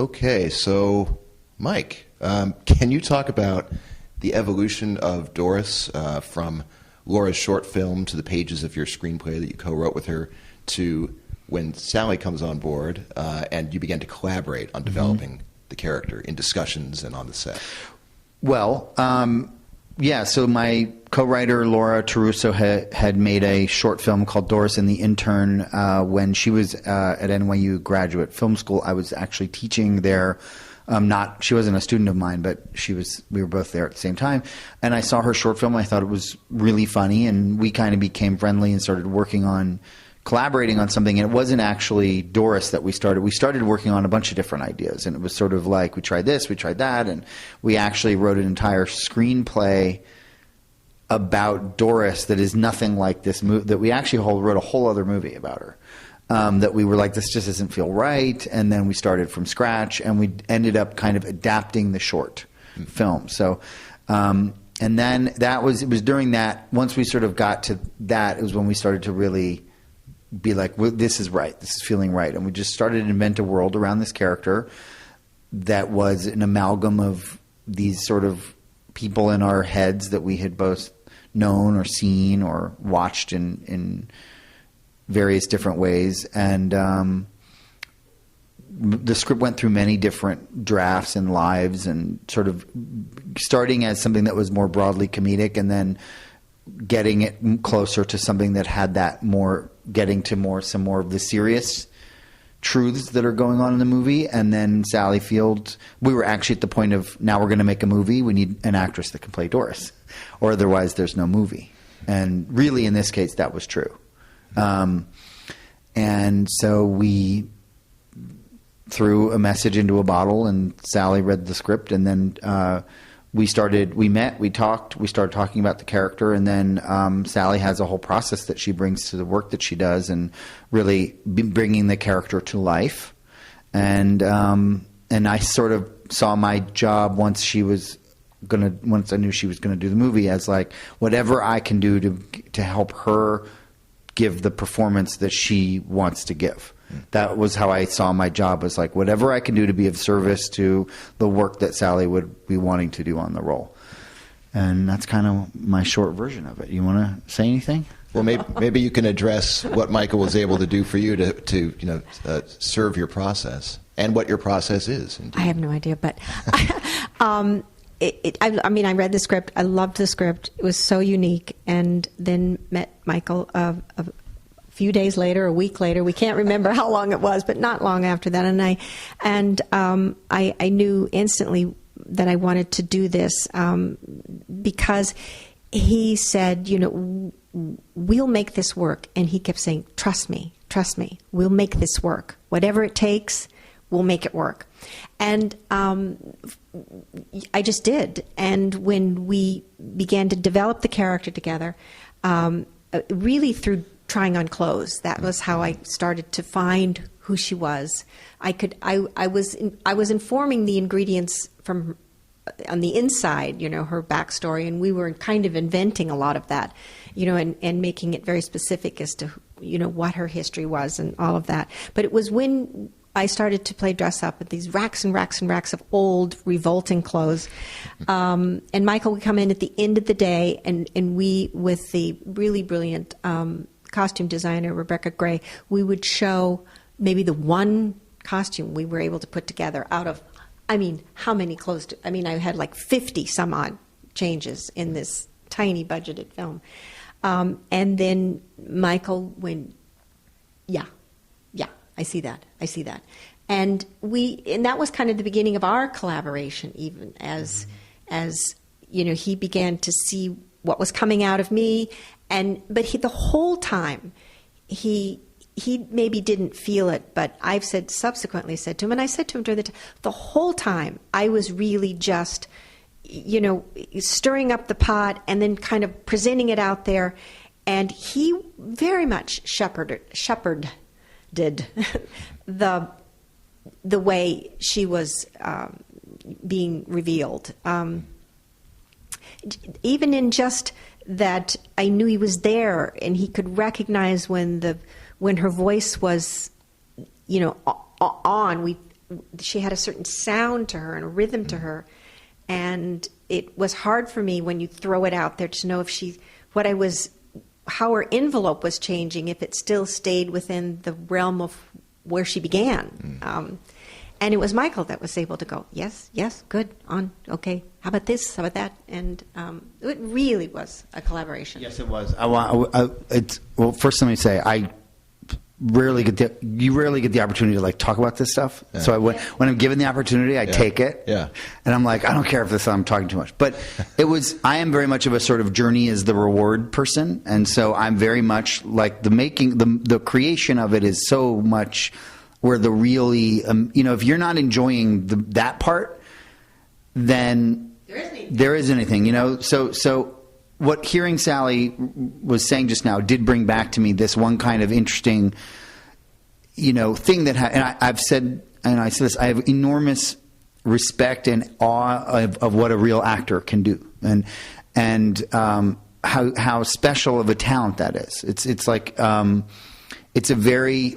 Okay, so Mike, can you talk about the evolution of Doris from Laura's short film to the pages of your screenplay that you co-wrote with her to when Sally comes on board and you began to collaborate on developing the character in discussions and on the set? Well, yeah, so my co-writer Laura Taruso had made a short film called Doris and the Intern when she was at NYU Graduate Film School. I was actually teaching there. She wasn't a student of mine, but we were both there at the same time. And I saw her short film. I thought it was really funny, and we kind of became friendly and started collaborating on something. And it wasn't actually Doris that we started. We started working on a bunch of different ideas, and it was sort of like we tried this, we tried that, and we actually wrote an entire screenplay about Doris that is nothing like this movie. That we actually wrote a whole other movie about her. That we were like, this just doesn't feel right, and then we started from scratch, and we ended up kind of adapting the short film. So, and then it was during that, once we sort of got to that, it was when we started to really be like, well, this is right, this is feeling right, and we just started to invent a world around this character that was an amalgam of these sort of people in our heads that we had both known or seen or watched in various different ways, and the script went through many different drafts and lives, and sort of starting as something that was more broadly comedic, and then getting it closer to something that had that getting to some more of the serious truths that are going on in the movie. And then Sally Field, we were actually at the point of, now we're going to make a movie, we need an actress that can play Doris, or otherwise there's no movie. And really in this case that was true. And so we threw a message into a bottle, and Sally read the script, and then we met, we talked, we started talking about the character, and then Sally has a whole process that she brings to the work that she does, and really bringing the character to life. And I sort of saw my job once I knew she was gonna do the movie, as like, whatever I can do to help her give the performance that she wants to give. That was how I saw my job, as like, whatever I can do to be of service to the work that Sally would be wanting to do on the role. And that's kind of my short version of it. You want to say anything? Well, maybe you can address what Michael was able to do for you to serve your process, and what your process is. Indeed. I have no idea, but I read the script. I loved the script. It was so unique. And then met Michael a few days later, a week later. We can't remember how long it was, but not long after that. And I knew instantly that I wanted to do this because he said, we'll make this work. And he kept saying, trust me, we'll make this work. Whatever it takes, we'll make it work. And I just did. And when we began to develop the character together, really through trying on clothes, that was how I started to find who she was. I was informing the ingredients from on the inside, her backstory, and we were kind of inventing a lot of that, and making it very specific as to what her history was and all of that. But it was when I started to play dress up with these racks and racks and racks of old, revolting clothes. And Michael would come in at the end of the day, and we, with the really brilliant costume designer, Rebecca Gray, we would show maybe the one costume we were able to put together out of, how many clothes? I had like 50 some odd changes in this tiny budgeted film. And then Michael went, yeah, I see that. And that was kind of the beginning of our collaboration, even as he began to see what was coming out of me. But the whole time, he maybe didn't feel it, but I've subsequently said to him, and I said to him during the whole time, I was really just, stirring up the pot and then kind of presenting it out there. And he very much shepherded the way she was being revealed. Even in just that, I knew he was there, and he could recognize when her voice was, on. she had a certain sound to her and a rhythm to her, and it was hard for me when you throw it out there to know if how her envelope was changing, if it still stayed within the realm of where she began. And it was Michael that was able to go, yes, good, on, okay, how about this, how about that? And it really was a collaboration. Yes, it was. Well, first let me say, you rarely get the opportunity to like talk about this stuff. Yeah. So when I'm given the opportunity, I take it. Yeah. And I'm like, I don't care if I'm talking too much. But I am very much of a sort of journey is the reward person. And so I'm very much like the creation of it is so much where the really, if you're not enjoying that part, then there isn't anything, So what hearing Sally was saying just now did bring back to me this one kind of interesting, thing that, and I've said, and I said this, I have enormous respect and awe of what a real actor can do, and how special of a talent that is. It's like, it's a very,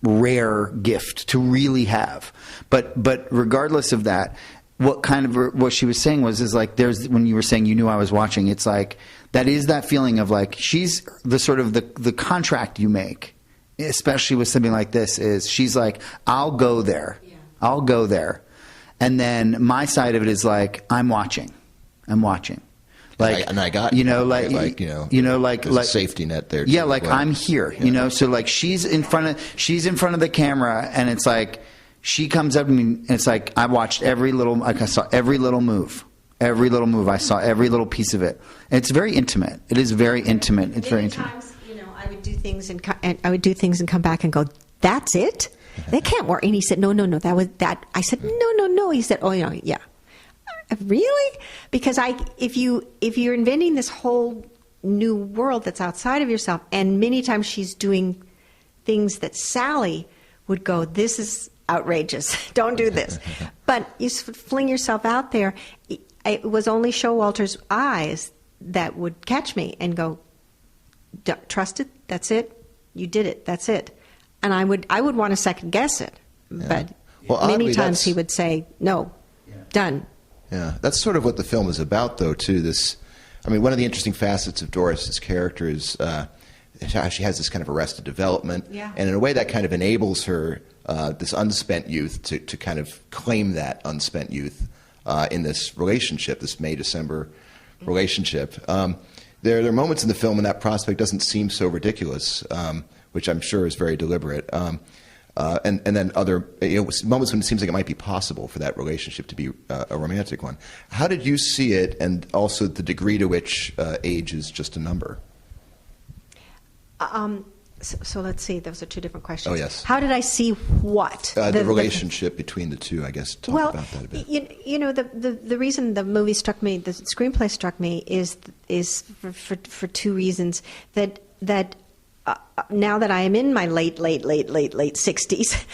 rare gift to really have, but regardless of that, what she was saying is like when you were saying you knew I was watching, it's like that is that feeling of like she's the sort of the contract you make, especially with something like this, is she's like, I'll go there, and then my side of it is like I'm watching. Like, and I got like a safety net there. Yeah, like I'm here, So like she's in front of the camera, and it's like she comes up to me, and it's like I watched I saw every little move. I saw every little piece of it. And it's very intimate. It is very intimate. It's very intimate. Times, I would do things and come back and go, "That's it? That can't work." And he said, "No, that was that." I said, "No." He said, "Oh, yeah." Really? Because if you're inventing this whole new world that's outside of yourself, and many times she's doing things that Sally would go, this is outrageous, don't do this. But you fling yourself out there. It was only Showalter's eyes that would catch me and go, trust it, that's it, you did it, that's it. And I would want to second guess it. Yeah. But many times he would say, no, done. Yeah, that's sort of what the film is about, though, too. One of the interesting facets of Doris's character is how she has this kind of arrested development, and in a way that kind of enables her, this unspent youth, to kind of claim that unspent youth in this relationship, this May-December relationship. There are moments in the film when that prospect doesn't seem so ridiculous, which I'm sure is very deliberate. And then other moments when it seems like it might be possible for that relationship to be a romantic one. How did you see it, and also the degree to which age is just a number? So let's see. Those are two different questions. Oh, yes. How did I see what? The relationship between the two, I guess. Talk about that a bit. The reason the movie struck me, the screenplay struck me, is for two reasons. That now that I am in my late 60s,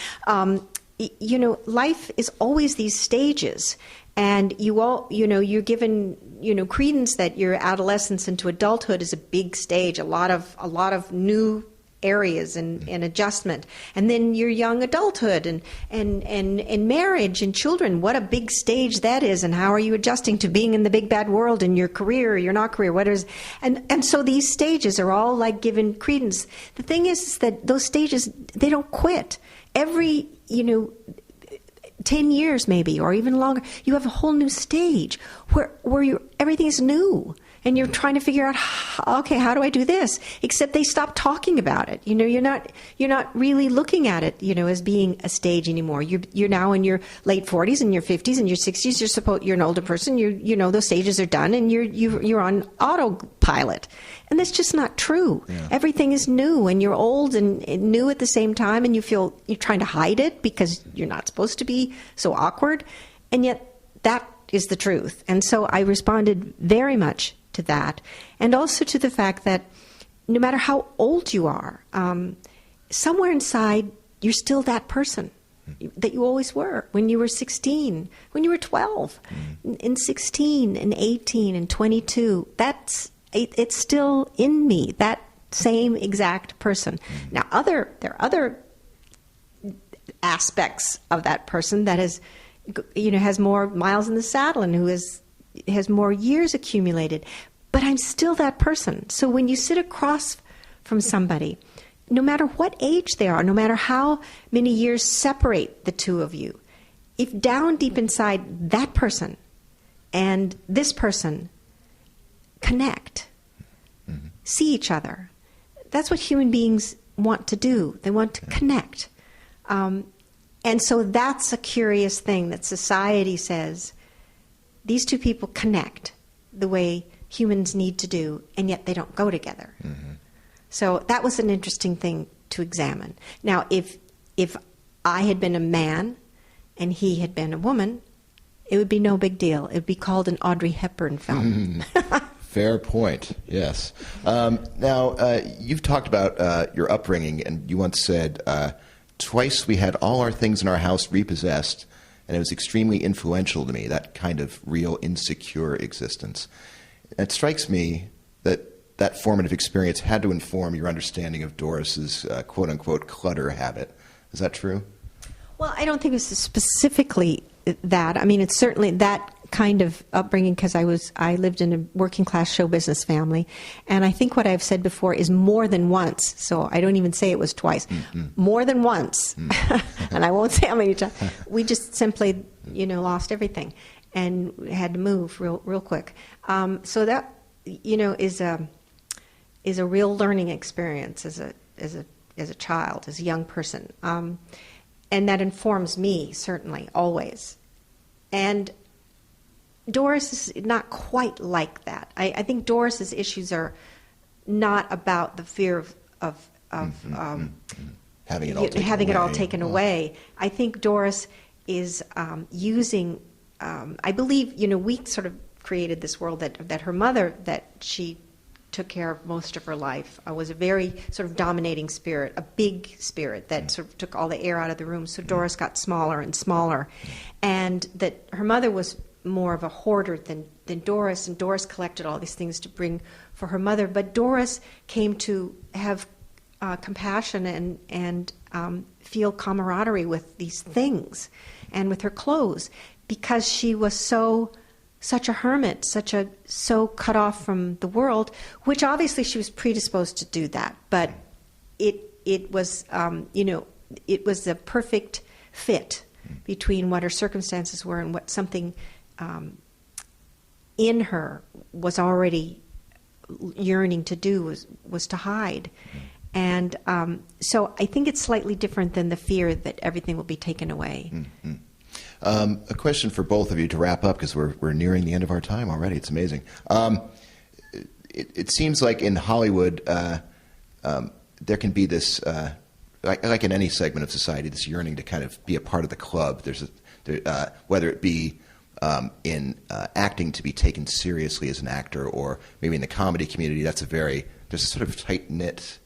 life is always these stages, and you're given credence that your adolescence into adulthood is a big stage, a lot of new areas and adjustment, and then your young adulthood and marriage and children. What a big stage that is, and how are you adjusting to being in the big bad world, and your career, your not career, what is, and so these stages are all like given credence. The thing is that those stages, they don't quit. Every 10 years maybe, or even longer, you have a whole new stage where everything is new. And you're trying to figure out, okay, how do I do this? Except they stop talking about it. You're not really looking at it, as being a stage anymore. You're now in your late 40s and your 50s and your 60s. You're an older person. Those stages are done, and you're on autopilot. And that's just not true. Yeah. Everything is new, and you're old and new at the same time, and you feel you're trying to hide it because you're not supposed to be so awkward, and yet that is the truth. And so I responded very much to that, and also to the fact that no matter how old you are, somewhere inside you're still that person that you always were when you were 16, when you were 12, and 16, and 18, and 22. It's still in me, that same exact person. Now, there are other aspects of that person that has more miles in the saddle and who has more years accumulated. But I'm still that person. So when you sit across from somebody, no matter what age they are, no matter how many years separate the two of you, if down deep inside that person and this person connect, see each other, that's what human beings want to do. They want to connect. And so that's a curious thing that society says, these two people connect the way humans need to do, and yet they don't go together. So that was an interesting thing to examine. Now, if I had been a man and he had been a woman, it would be no big deal. It would be called an Audrey Hepburn film. Fair point, yes. Now, you've talked about your upbringing, and you once said, twice we had all our things in our house repossessed, and it was extremely influential to me, that kind of real insecure existence. It strikes me that that formative experience had to inform your understanding of Doris's quote-unquote clutter habit. Is that true? Well, I don't think it was specifically that. I mean, it's certainly that kind of upbringing because I lived in a working class show business family, and I think what I've said before is more than once. So I don't even say it was twice, more than once, and I won't say how many times. We just simply, lost everything, and had to move real quick. So that is a real learning experience as a child, as a young person, and that informs me certainly always. And Doris is not quite like that. I think Doris's issues are not about the fear of having it all taken away. I think Doris is using. I believe we sort of created this world that her mother, that she took care of most of her life, was a very sort of dominating spirit, a big spirit that sort of took all the air out of the room. So Doris got smaller and smaller, and that her mother was more of a hoarder than Doris, and Doris collected all these things to bring for her mother. But Doris came to have compassion and feel camaraderie with these things and with her clothes, because she was such a hermit, so cut off from the world, which obviously she was predisposed to do that. But it was it was the perfect fit between what her circumstances were and what something in her was already yearning to do was to hide. And so I think it's slightly different than the fear that everything will be taken away. A question for both of you to wrap up, because we're nearing the end of our time already. It's amazing. It seems like in Hollywood there can be this, like in any segment of society, this yearning to kind of be a part of the club. Whether it be in acting, to be taken seriously as an actor, or maybe in the comedy community, there's a sort of tight-knit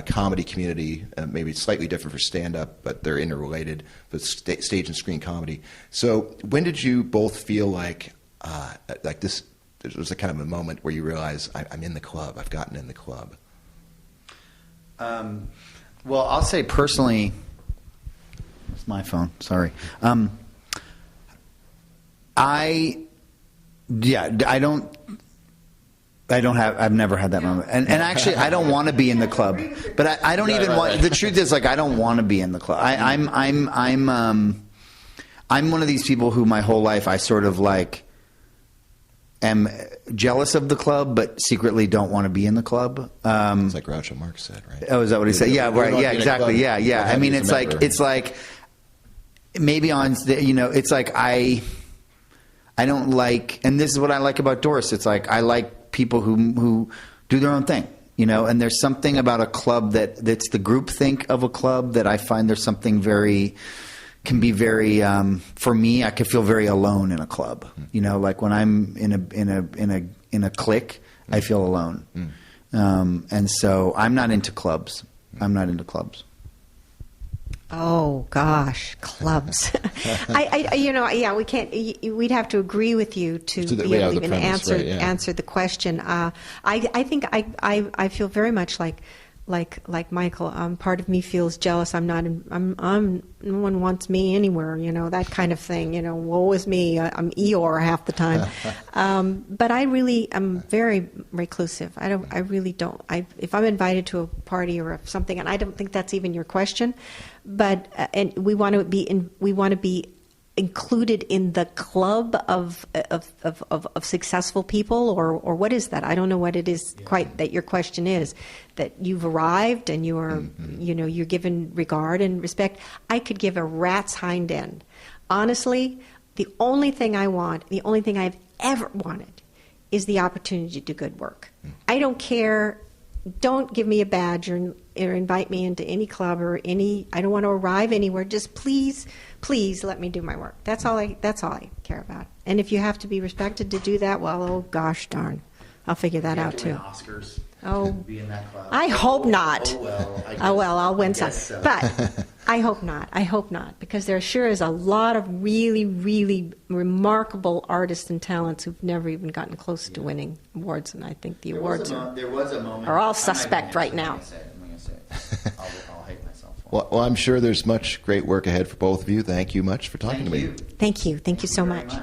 comedy community, maybe it's slightly different for stand-up, but they're interrelated, but stage and screen comedy. So when did you both feel like this, there was a kind of a moment where you realize, I'm in the club, I've gotten in the club? Well, I'll say personally, it's my phone, sorry. I've never had that moment. And actually, I don't want to be in the club. But I don't even want, the truth is, I don't want to be in the club. I'm one of these people who my whole life I sort of am jealous of the club, but secretly don't want to be in the club. It's like Groucho Marx said, right? Oh, is that what he said? Yeah, right. Yeah, exactly. Yeah. I mean, it's like maybe it's like I don't like, and this is what I like about Doris. It's like I like people who do their own thing, and there's something about a club that's the group think of a club that I find there's something can be very for me, I can feel very alone in a club. Like when I'm in a clique, I feel alone. And so I'm not into clubs. Oh gosh, clubs! we can't. We'd have to agree with you to be able to even answer the question. I think I feel very much like like Michael. Part of me feels jealous. No one wants me anywhere. That kind of thing. Woe is me. I'm Eeyore half the time. But I really am very reclusive. I really don't. If I'm invited to a party or something, and I don't think that's even your question, but and we want to be included in the club of successful people, or what is that? I don't know what it is quite that your question is. That you've arrived and you are, you're given regard and respect. I could give a rat's hind end. Honestly, the only thing I want, the only thing I've ever wanted, is the opportunity to do good work. I don't care. Don't give me a badge or invite me into any club or any. I don't want to arrive anywhere. Just please let me do my work. That's all I care about. And if you have to be respected to do that, well, oh gosh darn, I'll figure that out too. Oscars. Oh, be in that club. I hope not. Oh well, I'll win some. So. But I hope not. I hope not, because there sure is a lot of really, really remarkable artists and talents who've never even gotten close to winning awards, and I think the awards are all suspect right now. I'm going to say it. I'll hate myself. Well, I'm sure there's much great work ahead for both of you. Thank you much for talking to me. Thank you. Thank you so much.